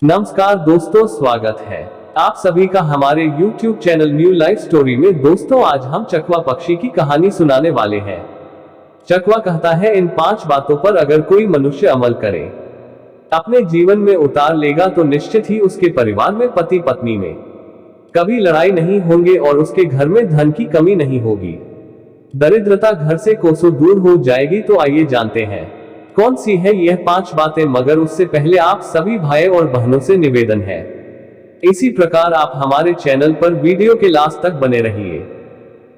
नमस्कार दोस्तों, स्वागत है आप सभी का हमारे YouTube channel new life story में। दोस्तों, आज हम चकवा पक्षी की कहानी सुनाने वाले हैं। चकवा कहता है, इन 5 बातों पर अगर कोई मनुष्य अमल करे, अपने जीवन में उतार लेगा तो निश्चित ही उसके परिवार में, पति पत्नी में कभी लड़ाई नहीं होंगे और उसके घर में धन की कमी नहीं होगी। दरिद्रता घर से कोसों दूर हो जाएगी। तो आइए जानते हैं कौन सी है यह 5 बातें। मगर उससे पहले आप सभी भाई और बहनों से निवेदन है, इसी प्रकार आप हमारे चैनल पर वीडियो के लास्ट तक बने रहिए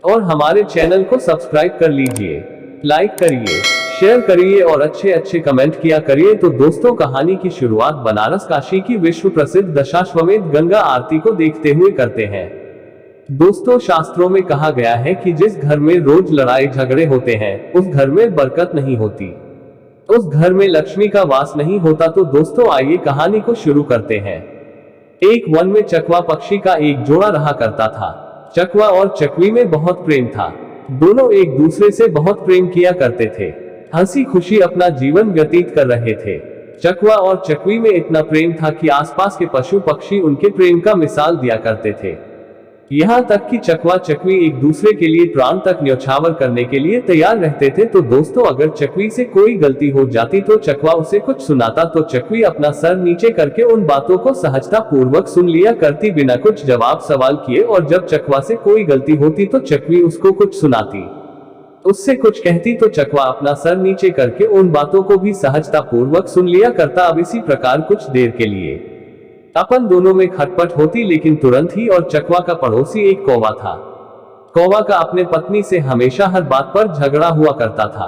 और हमारे चैनल को सब्सक्राइब कर लीजिए, लाइक करिए, शेयर करिए और अच्छे अच्छे कमेंट किया करिए। तो दोस्तों, कहानी की शुरुआत बनारस काशी की विश्व प्रसिद्ध दशाश्वमेध गंगा आरती को देखते हुए करते हैं। दोस्तों, शास्त्रों में कहा गया है कि जिस घर में रोज लड़ाई झगड़े होते हैं, उस घर में बरकत नहीं होती, उस घर में लक्ष्मी का वास नहीं होता। तो दोस्तों, आइए कहानी को शुरू करते हैं। एक वन में चकवा पक्षी का एक जोड़ा रहा करता था। चकवा और चकवी में बहुत प्रेम था। दोनों एक दूसरे से बहुत प्रेम किया करते थे, हंसी खुशी अपना जीवन व्यतीत कर रहे थे। चकवा और चकवी में इतना प्रेम था कि आसपास के पशु पक्षी उनके प्रेम का मिसाल दिया करते थे। यहाँ तक कि चकवा चकवी एक दूसरे के लिए प्राण तक न्यौछावर करने के लिए तैयार रहते थे। तो दोस्तों, अगर चकवी से कोई गलती हो जाती तो चकवा उसे कुछ सुनाता, तो चकवी अपना सर नीचे करके उन बातों को सहजता पूर्वक सुन लिया करती, बिना कुछ जवाब सवाल किए। और जब चकवा से कोई गलती होती तो चकवी उसको कुछ सुनाती, उससे कुछ कहती, तो चकवा अपना सर नीचे करके उन बातों को भी सहजता पूर्वक सुन लिया करता। अब इसी प्रकार कुछ देर के लिए अपन दोनों में खटपट होती, लेकिन तुरंत ही। और चकवा का पड़ोसी एक कौवा था। कौवा का अपने पत्नी से हमेशा हर बात पर झगड़ा हुआ करता था,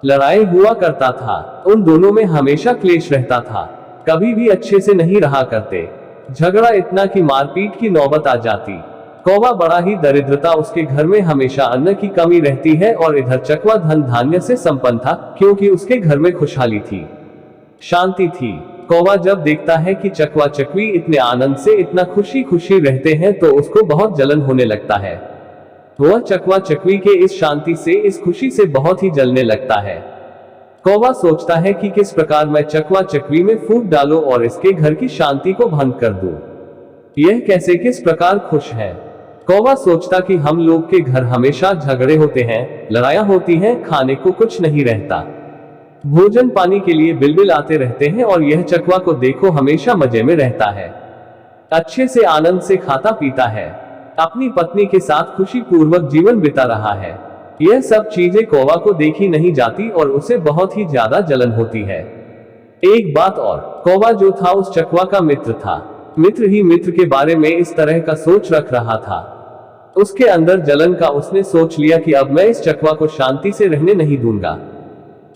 लड़ाई हुआ करता था। उन दोनों में हमेशा क्लेश रहता था, कभी भी अच्छे से नहीं रहा करते। झगड़ा इतना कि मारपीट की नौबत आ जाती। कौवा बड़ा ही दरिद्रता, उसके घर में हमेशा अन्न की कमी रहती है। और इधर चकवा धन धान्य से संपन्न था, क्योंकि उसके घर में खुशहाली थी, शांति थी। कौवा जब देखता है कि चकवा चकवी इतने आनंद से, इतना खुशी खुशी रहते हैं, तो उसको बहुत जलन होने लगता है। वह चकवा चकवी के इस शांति से, इस खुशी से बहुत ही जलने लगता है। कौवा सोचता है कि किस प्रकार मैं चकवा चकवी में फूट डालूं और इसके घर की शांति को भंग कर दूं। यह कैसे, किस प्रकार खुश है। कौवा सोचता कि हम लोग के घर हमेशा झगड़े होते हैं, लड़ाइयां होती हैं, खाने को कुछ नहीं रहता, भोजन पानी के लिए बिलबिल आते रहते हैं। और यह चकवा को देखो हमेशा मजे में रहता है, अच्छे से आनंद से खाता पीता है, अपनी पत्नी के साथ खुशी पूर्वक जीवन बिता रहा है। यह सब चीजें कौवा को देखी नहीं जाती और उसे बहुत ही ज्यादा जलन होती है। एक बात और, कौवा जो था उस चकवा का मित्र था। मित्र ही मित्र के बारे में इस तरह का सोच रख रहा था। उसके अंदर जलन का उसने सोच लिया कि अब मैं इस चकवा को शांति से रहने नहीं दूंगा।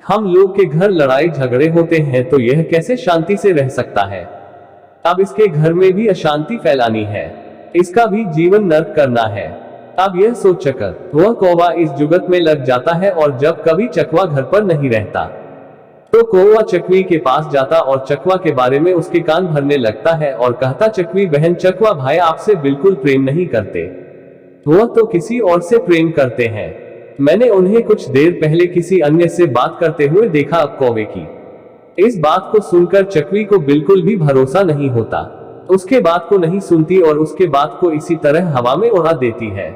हम लोग के घर लड़ाई झगड़े होते हैं, तो यह कैसे शांति से रह सकता है। अब इसके घर में भी अशांति फैलानी है, इसका भी जीवन नर्क करना है। अब यह सोचकर वह कौवा इस जुगत में लग जाता है। और जब कभी चकवा घर पर नहीं रहता, तो कौवा चकवी के पास जाता और चकवा के बारे में उसके कान भरने लगता है और कहता, चकवी बहन, चकवा भाई आपसे बिल्कुल प्रेम नहीं करते, वह तो किसी और से प्रेम करते हैं। मैंने उन्हें कुछ देर पहले किसी अन्य से बात करते हुए देखा। अब कौवे की इस बात को सुनकर चकवी को बिल्कुल भी भरोसा नहीं होता, उसके बात को नहीं सुनती और उसके बात को इसी तरह हवा में उड़ा देती है।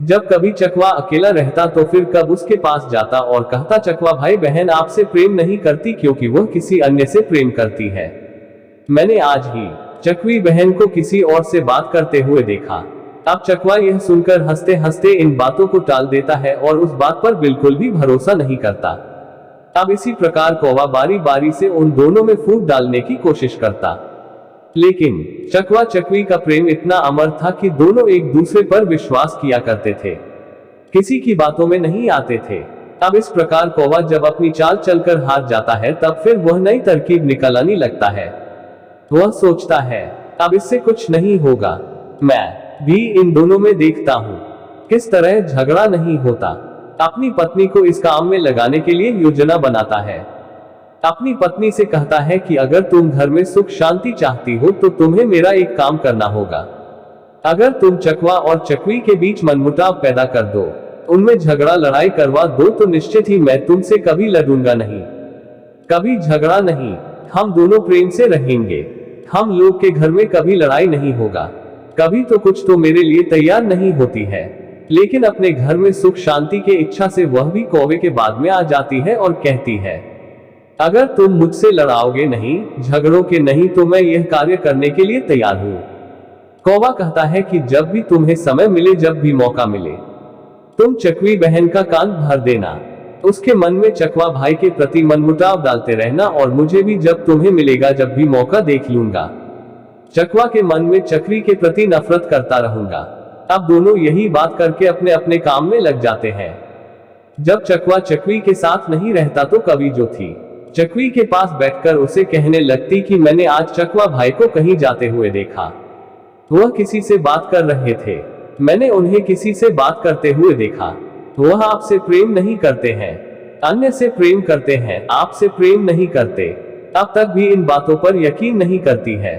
जब कभी चकवा अकेला रहता तो फिर कब उसके पास जाता और कहता, चकवा भाई बहन आपसे प्रेम नहीं करती, क्योंकि वह किसी अन्य से प्रेम करती है। मैंने आज ही चकवी बहन को किसी और से बात करते हुए देखा। अब चकवा यह सुनकर हंसते हंसते इन बातों को टाल देता है और उस बात पर बिल्कुल भी भरोसा नहीं करता। अब इसी प्रकार कौवा बारी बारी से उन दोनों में फूट डालने की कोशिश करता, लेकिन चकवा चकवी का प्रेम इतना अमर था कि दोनों एक दूसरे पर विश्वास किया करते थे, किसी की बातों में नहीं आते थे। अब इस प्रकार कौवा जब अपनी चाल चलकर हार जाता है, तब फिर वह नई तरकीब निकालने लगता है। वह सोचता है, अब इससे कुछ नहीं होगा, मैं भी इन दोनों में देखता हूँ किस तरह झगड़ा नहीं होता। अपनी पत्नी को इस काम में लगाने के लिए योजना बनाता है। अपनी पत्नी से कहता है कि अगर तुम घर में सुख शांति चाहती हो तो तुम्हें मेरा एक काम करना होगा। अगर तुम चकवा और चकवी के बीच मनमुटाव पैदा कर दो, उनमें झगड़ा लड़ाई करवा दो, तो निश्चित ही मैं तुमसे कभी लड़ूंगा नहीं, कभी झगड़ा नहीं, हम दोनों प्रेम से रहेंगे। हम लोग के घर में कभी लड़ाई नहीं होगा, कभी तो कुछ तो मेरे लिए तैयार नहीं होती है, लेकिन अपने घर में सुख शांति के इच्छा से वह भी कौवे के बाद में आ जाती है और कहती है, अगर तुम मुझसे लड़ाओगे नहीं, झगड़ोगे नहीं तो मैं यह कार्य करने के लिए तैयार हूं। कौवा कहता है कि जब भी तुम्हें समय मिले, जब भी मौका मिले, तुम चकवी बहन का कान भर देना, उसके मन में चकवा भाई के प्रति मनमुटाव डालते रहना, और मुझे भी जब तुम्हें मिलेगा, जब भी मौका देख लूंगा, चकवा के मन में चक्री के प्रति नफरत करता रहूंगा। अब दोनों यही बात करके अपने अपने काम में लग जाते हैं। जब चकवा चकवी के साथ नहीं रहता तो कवि जो थी, चकवी के पास बैठकर उसे कहने लगती कि मैंने आज चकवा भाई को कहीं जाते हुए देखा, वह किसी से बात कर रहे थे, मैंने उन्हें किसी से बात करते हुए देखा। वह आपसे प्रेम नहीं करते हैं, अन्य से प्रेम करते हैं, आपसे प्रेम नहीं करते। अब तक भी इन बातों पर यकीन नहीं करती है।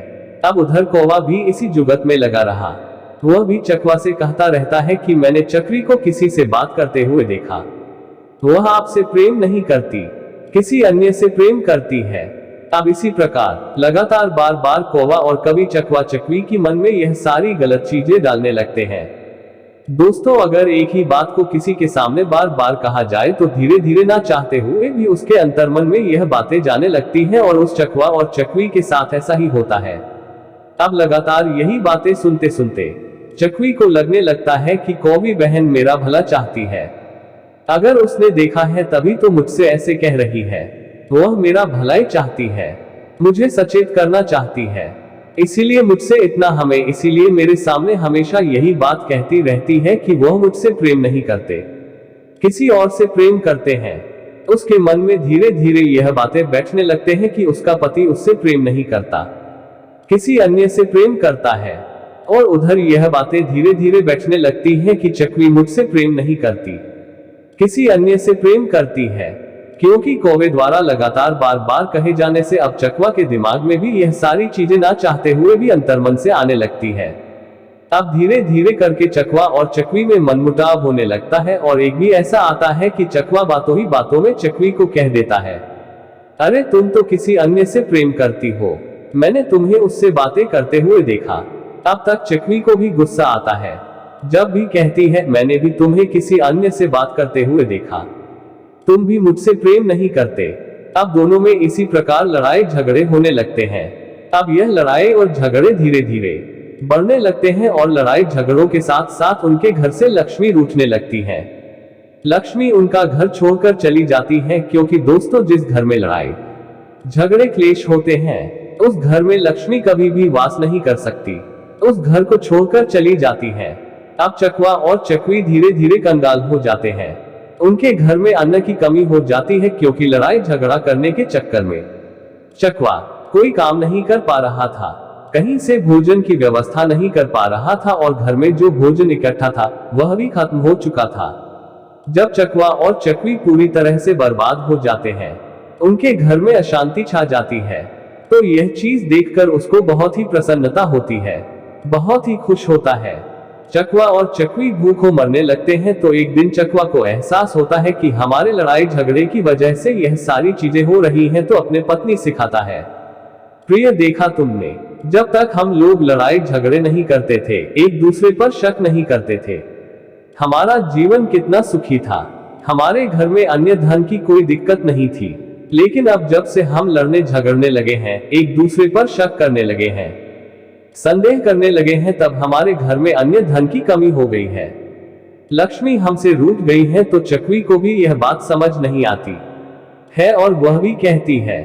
अब उधर कौवा भी इसी जुगत में लगा रहा। वह भी चकवा से कहता रहता है कि मैंने चक्री को किसी से बात करते हुए देखा, वह आपसे प्रेम नहीं करती, किसी अन्य से प्रेम करती है। अब इसी प्रकार लगातार बार बार कौवा और कवि चकवा चकवी की मन में यह सारी गलत चीजें डालने लगते हैं। दोस्तों, अगर एक ही बात को किसी के सामने बार बार कहा जाए तो धीरे धीरे ना चाहते हुए भी उसके अंतर्मन में यह बातें जाने लगती हैं, और उस चकवा और चकवी के साथ ऐसा ही होता है। अब लगातार यही बातें सुनते सुनते चकवी को लगने लगता है कि कौवी बहन मेरा भला चाहती है, अगर उसने देखा है तभी तो मुझसे ऐसे कह रही है, वह मेरा भलाई चाहती है, मुझे सचेत करना चाहती है, इसीलिए मुझसे इतना हमें, इसीलिए मेरे सामने हमेशा यही बात कहती रहती है कि वह मुझसे प्रेम नहीं करते, किसी और से प्रेम करते हैं। उसके मन में धीरे धीरे यह बातें बैठने लगते हैं कि उसका पति उससे प्रेम नहीं करता, किसी अन्य से प्रेम करता है। और उधर यह बातें धीरे धीरे बैठने लगती हैं कि चकवी मुझसे प्रेम नहीं करती, किसी अन्य से प्रेम करती है। क्योंकि कौवे द्वारा लगातार बार बार कहे जाने से अब चकवा के दिमाग में भी यह सारी चीजें ना चाहते हुए भी अंतर्मन से आने लगती है। अब धीरे धीरे करके चकवा और चकवी में मनमुटाव होने लगता है, और एक भी ऐसा आता है कि चकवा बातों ही बातों में चकवी को कह देता है, अरे तुम तो किसी अन्य से प्रेम करती हो, मैंने तुम्हें उससे बातें करते हुए देखा। अब तक चकवी को भी गुस्सा आता है, जब भी कहती है मैंने भी तुम्हें किसी अन्य से बात करते हुए देखा, तुम भी मुझसे प्रेम नहीं करते। अब दोनों में इसी प्रकार लड़ाई झगड़े होने लगते हैं। अब यह लड़ाई और झगड़े धीरे धीरे बढ़ने लगते हैं, और लड़ाई झगड़ों के साथ साथ उनके घर से लक्ष्मी रूठने लगती है। लक्ष्मी उनका घर छोड़कर चली जाती है, क्योंकि दोस्तों जिस घर में लड़ाई झगड़े क्लेश होते हैं, उस घर में लक्ष्मी कभी भी वास नहीं कर सकती, उस घर को छोड़कर चली जाती है। अब चकवा और चकवी धीरे धीरे कंगाल हो जाते हैं, उनके घर में अन्न की कमी हो जाती है, क्योंकि लड़ाई झगड़ा करने के चक्कर में चकवा कोई काम नहीं कर पा रहा था, कहीं से भोजन की व्यवस्था नहीं कर पा रहा था, और घर में जो भोजन इकट्ठा था वह भी खत्म हो चुका था। जब चकवा और चकवी पूरी तरह से बर्बाद हो जाते हैं, उनके घर में अशांति छा जाती है, तो यह चीज देखकर उसको बहुत ही प्रसन्नता होती है, बहुत ही खुश होता है। चकवा और चकवी भूखों मरने लगते हैं, तो एक दिन चकवा को एहसास होता है कि हमारे लड़ाई झगड़े की वजह से यह सारी चीजें हो रही हैं, तो अपने पत्नी से खाता है, प्रिय देखा तुमने, जब तक हम लोग लड़ाई झगड़े नहीं करते थे, एक दूसरे पर शक नहीं करते थे, हमारा जीवन कितना सुखी था, हमारे घर में अन्य धन की कोई दिक्कत नहीं थी। लेकिन अब जब से हम लड़ने झगड़ने लगे हैं, एक दूसरे पर शक करने लगे हैं, संदेह करने लगे हैं, तब हमारे घर में अन्य धन की कमी हो गई है, लक्ष्मी हमसे रूठ गई है। तो चकवी को भी यह बात समझ नहीं आती है, और वह भी कहती है,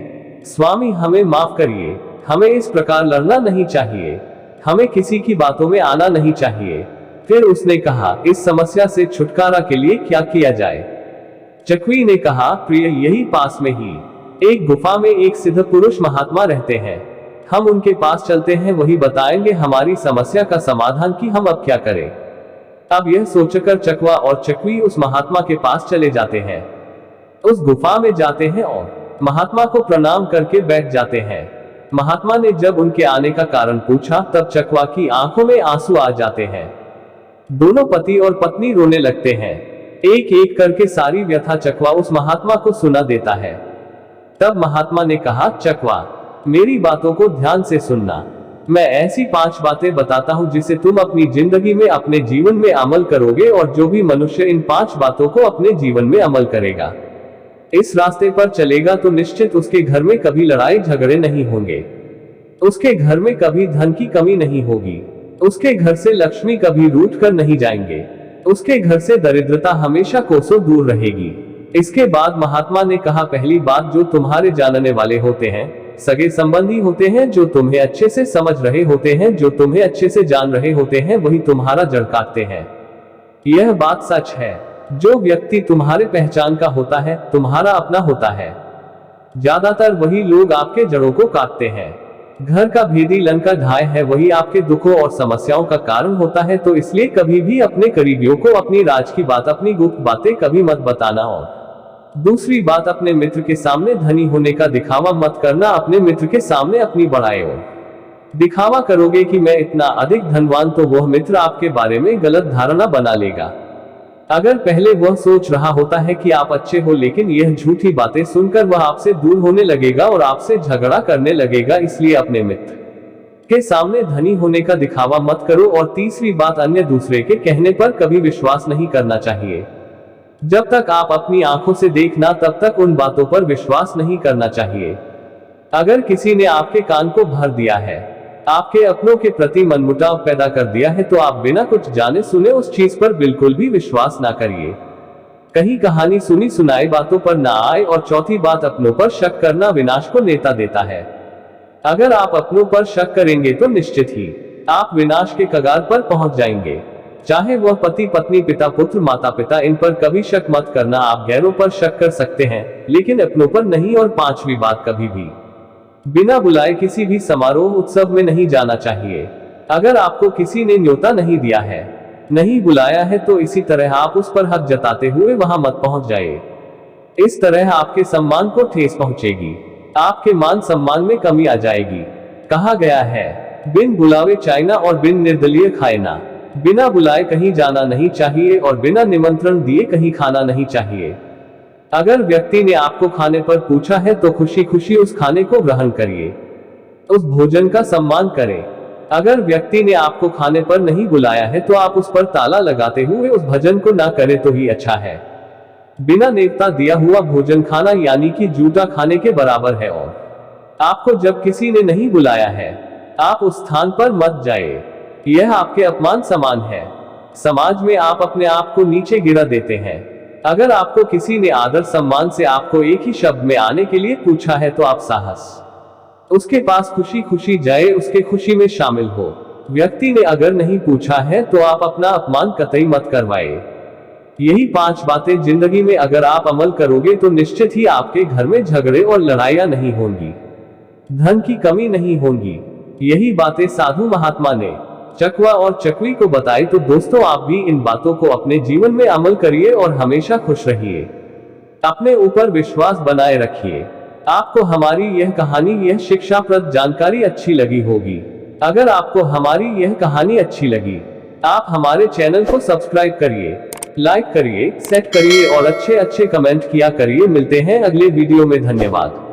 स्वामी हमें माफ करिए, हमें इस प्रकार लड़ना नहीं चाहिए, हमें किसी की बातों में आना नहीं चाहिए। फिर उसने कहा, इस समस्या से छुटकारा के लिए क्या किया जाए? चकवी ने कहा, प्रिय यही पास में ही एक गुफा में एक सिद्ध पुरुष महात्मा रहते हैं, हम उनके पास चलते हैं, वही बताएंगे हमारी समस्या का समाधान कि हम अब क्या करें। अब यह सोचकर चकवा और चकवी उस महात्मा के पास चले जाते हैं, उस गुफा में जाते हैं और महात्मा को प्रणाम करके बैठ जाते हैं। महात्मा ने जब उनके आने का कारण पूछा, तब चकवा की आंखों में आंसू आ जाते हैं, दोनों पति और पत्नी रोने लगते हैं, एक एक करके सारी व्यथा चकवा उस महात्मा को सुना देता है। तब महात्मा ने कहा, चकवा मेरी बातों को ध्यान से सुनना। मैं ऐसी 5 बातें बताता हूं जिसे तुम अपनी जिंदगी में, अपने जीवन में अमल करोगे, और जो भी मनुष्य इन 5 बातों को अपने जीवन में अमल करेगा, इस रास्ते पर चलेगा, तो निश्चित उसके घर में कभी लड़ाई झगड़े नहीं होंगे, उसके घर में कभी धन की कमी नहीं होगी, उसके घर से लक्ष्मी कभी रूठ कर नहीं जाएंगे, उसके घर से दरिद्रता हमेशा कोसों दूर रहेगी। इसके बाद महात्मा ने कहा, पहली बात, जो तुम्हारे जानने वाले होते हैं, सगे संबंधी होते हैं, जो तुम्हें अच्छे से समझ रहे होते हैं, जो तुम्हें अच्छे से जान रहे होते हैं, वही तुम्हारा जड़ काटते हैं। यह बात सच है। जो व्यक्ति तुम्हारे पहचान का होता है, तुम्हारा अपना होता है, ज्यादातर वही लोग आपके जड़ों को काटते हैं। घर का भेदी लंका ढाई है, वही आपके दुखों और समस्याओं का कारण होता है। तो इसलिए कभी भी अपने करीबियों को अपनी राज की बात, अपनी गुप्त बातें कभी मत बताना। और दूसरी बात, अपने मित्र के सामने धनी होने का दिखावा मत करना। अपने मित्र के सामने अपनी बड़ाई और दिखावा करोगे कि मैं इतना अधिक धनवान, तो वह मित्र आपके बारे में गलत धारणा बना लेगा। अगर पहले वह सोच रहा होता है कि आप अच्छे हो, लेकिन यह झूठी बातें सुनकर वह आपसे दूर होने लगेगा और आपसे झगड़ा करने लगेगा। इसलिए अपने मित्र के सामने धनी होने का दिखावा मत करो। और तीसरी बात, अन्य दूसरे के कहने पर कभी विश्वास नहीं करना चाहिए। जब तक आप अपनी आंखों से देखना, तब तक उन बातों पर विश्वास नहीं करना चाहिए। अगर किसी ने आपके कान को भर दिया है, आपके अपनों के प्रति मनमुटाव पैदा कर दिया है, तो आप बिना कुछ जाने सुने उस चीज पर बिल्कुल भी विश्वास ना करिए। कहीं कहानी सुनी सुनाई बातों पर ना आए। और चौथी बात, अपनों पर शक करना विनाश को नेता देता है। अगर आप अपनों पर शक करेंगे तो निश्चित ही आप विनाश के कगार पर पहुंच जाएंगे। चाहे वह पति पत्नी, पिता पुत्र, माता पिता, इन पर कभी शक मत करना। आप गैरों पर शक कर सकते हैं, लेकिन अपनों पर नहीं। और पांचवी बात, कभी भी बिना बुलाए किसी भी समारोह उत्सव में नहीं जाना चाहिए। अगर आपको किसी ने न्योता नहीं दिया है, नहीं बुलाया है, तो इसी तरह आप उस पर हक जताते हुए वहां मत पहुंच जाए। इस तरह आपके सम्मान को ठेस पहुंचेगी, आपके मान सम्मान में कमी आ जाएगी। कहा गया है, बिन बुलावे चाइना और बिन निर्दलीय खाएना। बिना बुलाए कहीं जाना नहीं चाहिए और बिना निमंत्रण दिए कहीं खाना नहीं चाहिए। अगर व्यक्ति ने आपको खाने पर पूछा है, तो खुशी खुशी उस खाने को ग्रहण करिए, उस भोजन का सम्मान करें। अगर व्यक्ति ने आपको खाने पर नहीं बुलाया है, तो आप उस पर ताला लगाते हुए उस भोजन को ना करें तो ही अच्छा है। बिना नेवता दिया हुआ भोजन खाना यानी कि जूठा खाने के बराबर है। और आपको जब किसी ने नहीं बुलाया है, आप उस स्थान पर मत जाए। यह आपके अपमान समान है। समाज में आप अपने आप को नीचे गिरा देते हैं। अगर आपको किसी ने आदर सम्मान से आपको एक ही शब्द में आने के लिए पूछा है, तो आप साहस उसके पास खुशी खुशी जाए, उसके खुशी में शामिल हो। व्यक्ति ने अगर नहीं पूछा है, तो आप अपना अपमान कतई मत करवाए। यही 5 बातें जिंदगी में अगर आप अमल करोगे, तो निश्चित ही आपके घर में झगड़े और लड़ाइयां नहीं होंगी, धन की कमी नहीं होगी। यही बातें साधु महात्मा ने चकवा और चकवी को बताई। तो दोस्तों, आप भी इन बातों को अपने जीवन में अमल करिए और हमेशा खुश रहिए। अपने ऊपर विश्वास बनाए रखिए। आपको हमारी यह कहानी, यह शिक्षाप्रद जानकारी अच्छी लगी होगी। अगर आपको हमारी यह कहानी अच्छी लगी, आप हमारे चैनल को सब्सक्राइब करिए, लाइक करिए, सेट करिए और अच्छे अच्छे कमेंट किया करिए। मिलते हैं अगले वीडियो में। धन्यवाद।